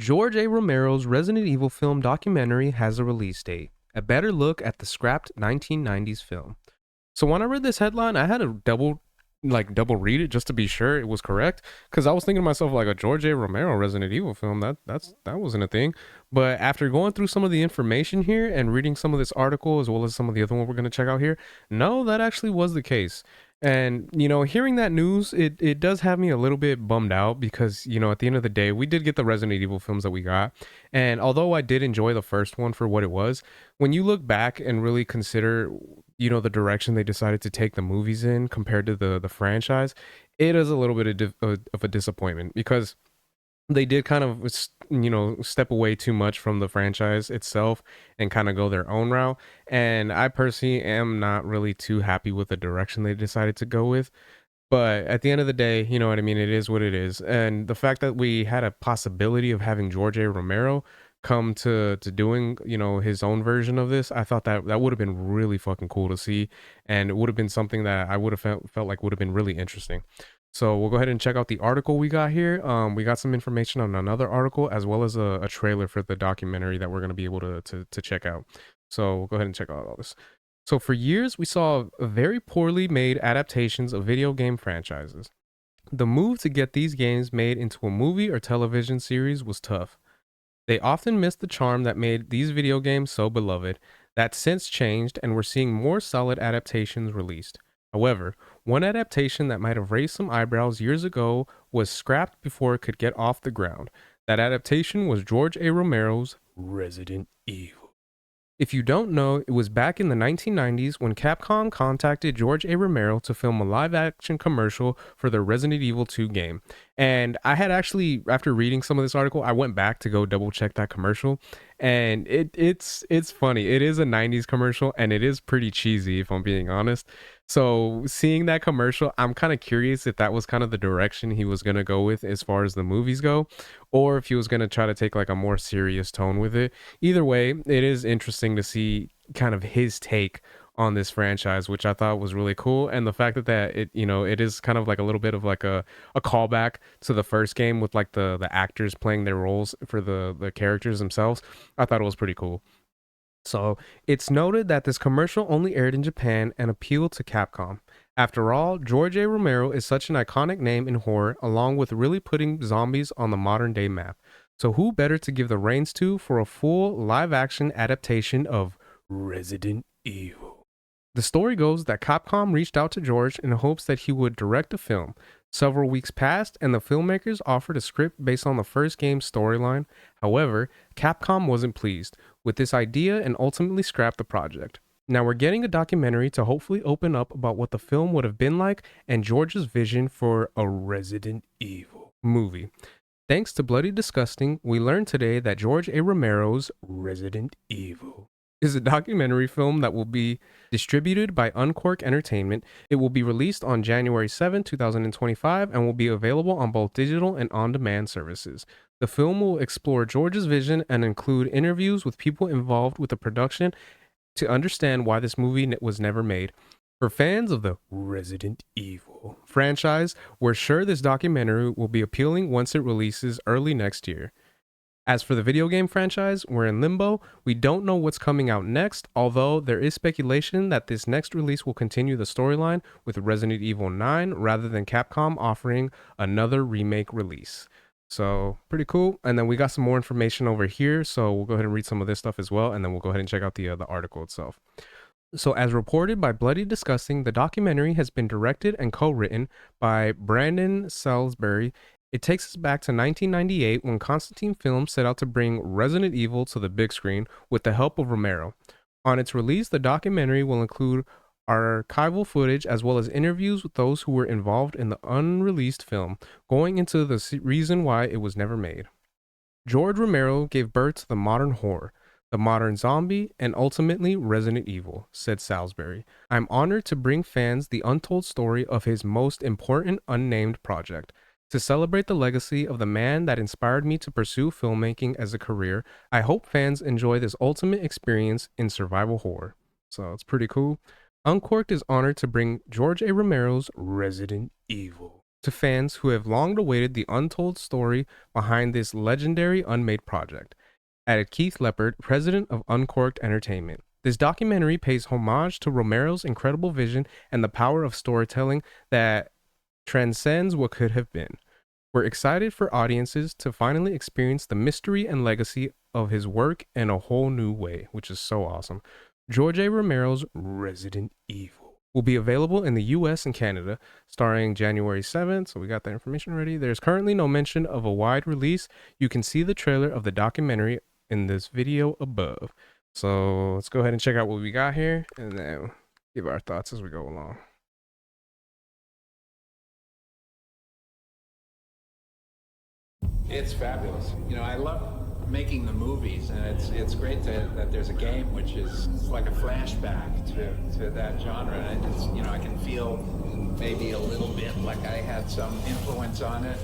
George A. Romero's Resident Evil film documentary has a release date. A better look at the scrapped 1990s film. So when I read this headline, I had to double read it just to be sure it was correct. Because I was thinking to myself, like, a George A. Romero Resident Evil film, that wasn't a thing. But after going through some of the information here and reading some of this article as well as some of the other one we're gonna check out here, no, that actually was the case. And hearing that news, it does have me a little bit bummed out because at the end of the day, we did get the Resident Evil films that we got, and although I did enjoy the first one for what it was, when you look back and really consider the direction they decided to take the movies in compared to the franchise, it is a little bit of a disappointment because they did kind of step away too much from the franchise itself and kind of go their own route, and I personally am not really too happy with the direction they decided to go with. But at the end of the day, you know what I mean? It is what it is. And the fact that we had a possibility of having George A. Romero come to doing, his own version of this, I thought that would have been really fucking cool to see. And it would have been something that I would have felt like would have been really interesting. So we'll go ahead and check out the article we got here. We got some information on another article as well as a trailer for the documentary that we're going to be able to check out. So we'll go ahead and check out all this. So for years, we saw very poorly made adaptations of video game franchises. The move to get these games made into a movie or television series was tough. They often missed the charm that made these video games so beloved. That's since changed, and we're seeing more solid adaptations released. However, one adaptation that might have raised some eyebrows years ago was scrapped before it could get off the ground. That adaptation was George A. Romero's Resident Evil. If you don't know, it was back in the 1990s when Capcom contacted George A. Romero to film a live action commercial for their Resident Evil 2 game. And I had actually, after reading some of this article, I went back to go double check that commercial. And it's funny. It is a 90s commercial and it is pretty cheesy, if I'm being honest. So seeing that commercial, I'm kind of curious if that was kind of the direction he was going to go with as far as the movies go, or if he was going to try to take like a more serious tone with it. Either way, it is interesting to see kind of his take on this franchise, which I thought was really cool. And the fact that it is kind of like a little bit of like a callback to the first game with like the actors playing their roles for the characters themselves, I thought it was pretty cool. So it's noted that this commercial only aired in Japan and appealed to Capcom. After all, George A. Romero is such an iconic name in horror, along with really putting zombies on the modern day map. So who better to give the reins to for a full live action adaptation of Resident Evil? The story goes that Capcom reached out to George in hopes that he would direct a film. Several weeks passed, and the filmmakers offered a script based on the first game's storyline. However, Capcom wasn't pleased with this idea and ultimately scrapped the project. Now we're getting a documentary to hopefully open up about what the film would have been like and George's vision for a Resident Evil movie. Thanks to Bloody Disgusting, we learned today that George A. Romero's Resident Evil is a documentary film that will be distributed by Uncork Entertainment. It will be released on January 7, 2025, and will be available on both digital and on-demand services. The film will explore George's vision and include interviews with people involved with the production to understand why this movie was never made. For fans of the Resident Evil franchise, we're sure this documentary will be appealing once it releases early next year. As for the video game franchise, we're in limbo. We don't know what's coming out next, although there is speculation that this next release will continue the storyline with Resident Evil 9 rather than Capcom offering another remake release. So, pretty cool. And then we got some more information over here, so we'll go ahead and read some of this stuff as well, and then we'll go ahead and check out the article itself. So, as reported by Bloody Disgusting, the documentary has been directed and co-written by Brandon Salisbury. It takes us back to 1998 when Constantine Films set out to bring Resident Evil to the big screen with the help of Romero. On its release, the documentary will include archival footage as well as interviews with those who were involved in the unreleased film, going into the reason why it was never made. George Romero gave birth to the modern horror, the modern zombie, and ultimately Resident Evil, said Salisbury. I'm honored to bring fans the untold story of his most important unnamed project. To celebrate the legacy of the man that inspired me to pursue filmmaking as a career, I hope fans enjoy this ultimate experience in survival horror. So it's pretty cool. Uncorked is honored to bring George A. Romero's Resident Evil to fans who have long awaited the untold story behind this legendary unmade project, added Keith Leopard, president of Uncorked Entertainment. This documentary pays homage to Romero's incredible vision and the power of storytelling that transcends what could have been. We're excited for audiences to finally experience the mystery and legacy of his work in a whole new way, which is so awesome. George A. Romero's Resident Evil will be available in the US and Canada starting January 7th. So we got that information ready. There's currently no mention of a wide release. You can see the trailer of the documentary in this video above. So let's go ahead and check out what we got here and then give our thoughts as we go along. It's fabulous. You know, I love making the movies, and it's great that there's a game which is like a flashback to that genre. And it's, you know, I can feel maybe a little bit like I had some influence on it.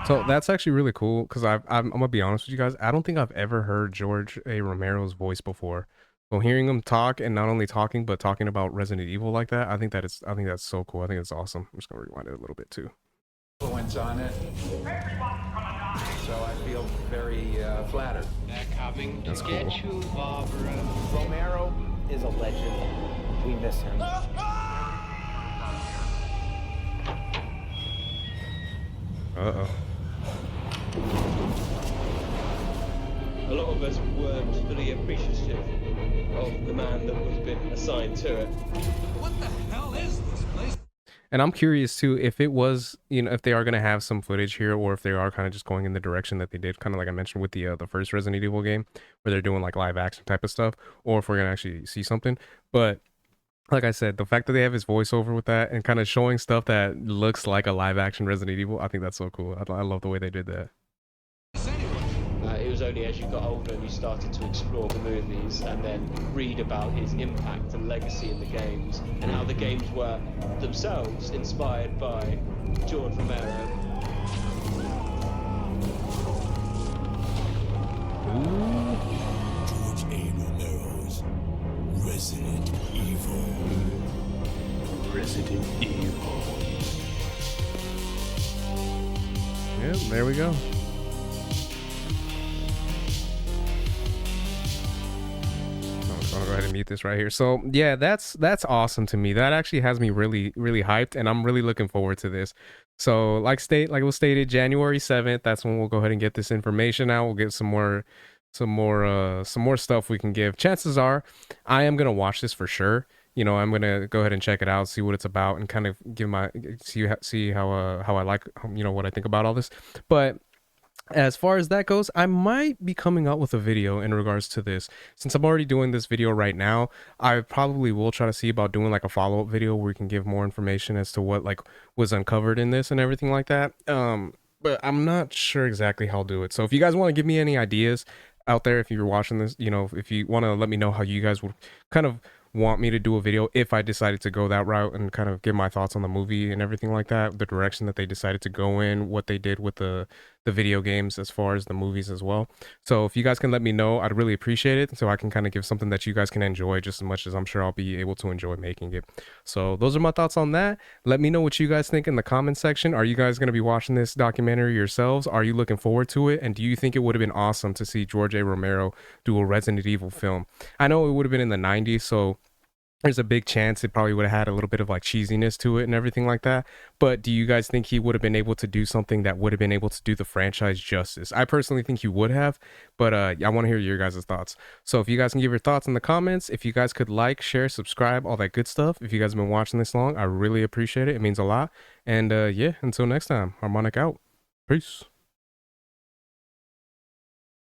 So that's actually really cool because I'm gonna be honest with you guys. I don't think I've ever heard George A. Romero's voice before. So hearing him talk, and not only talking but talking about Resident Evil like that, I think that's so cool. I think it's awesome. I'm just gonna rewind it a little bit too. Influence on it. So I feel very flattered. They're coming to get you, Barbara. Romero is a legend. We miss him. Uh-oh. A lot of us weren't fully appreciative of the man that was been assigned to it. What the hell is this place? And I'm curious too if it was, you know, if they are gonna have some footage here, or if they are kind of just going in the direction that they did, kind of like I mentioned with the first Resident Evil game, where they're doing like live action type of stuff, or if we're gonna actually see something. But like I said, the fact that they have his voiceover with that and kind of showing stuff that looks like a live action Resident Evil, I think that's so cool. I love the way they did that. It was only as you got older and you started to explore the movies and then read about his impact and legacy in the games and how the games were themselves inspired by George Romero. George A. Romero's Resident Evil. Resident Evil. Yep, there we go. I'll go ahead and mute this right here. So yeah, that's awesome to me. That actually has me really hyped, and I'm really looking forward to this. So like it was stated, January 7th, that's when we'll go ahead and get this information out. We'll get some more stuff we can give. Chances are I am gonna watch this for sure. You know, I'm gonna go ahead and check it out, see what it's about, and kind of give my see how I like, you know, what I think about all this. But as far as that goes, I might be coming out with a video in regards to this. Since I'm already doing this video right now, I probably will try to see about doing like a follow-up video where we can give more information as to what like was uncovered in this and everything like that. But I'm not sure exactly how I'll do it. So if you guys want to give me any ideas out there, if you're watching this, you know, if you want to let me know how you guys would kind of want me to do a video if I decided to go that route and kind of give my thoughts on the movie and everything like that, the direction that they decided to go in, what they did with the video games as far as the movies as well. So if you guys can let me know, I'd really appreciate it, so I can kind of give something that you guys can enjoy just as much as I'm sure I'll be able to enjoy making it. So those are my thoughts on that. Let me know what you guys think in the comment section. Are you guys going to be watching this documentary yourselves? Are you looking forward to it? And do you think it would have been awesome to see George A. Romero do a Resident Evil film? I know it would have been in the 90s, so there's a big chance it probably would have had a little bit of like cheesiness to it and everything like that. But do you guys think he would have been able to do something that would have been able to do the franchise justice? I personally think he would have, but I want to hear your guys' thoughts. So if you guys can give your thoughts in the comments, if you guys could like, share, subscribe, all that good stuff. If you guys have been watching this long, I really appreciate it. It means a lot. And yeah, until next time, Harmonic out. Peace.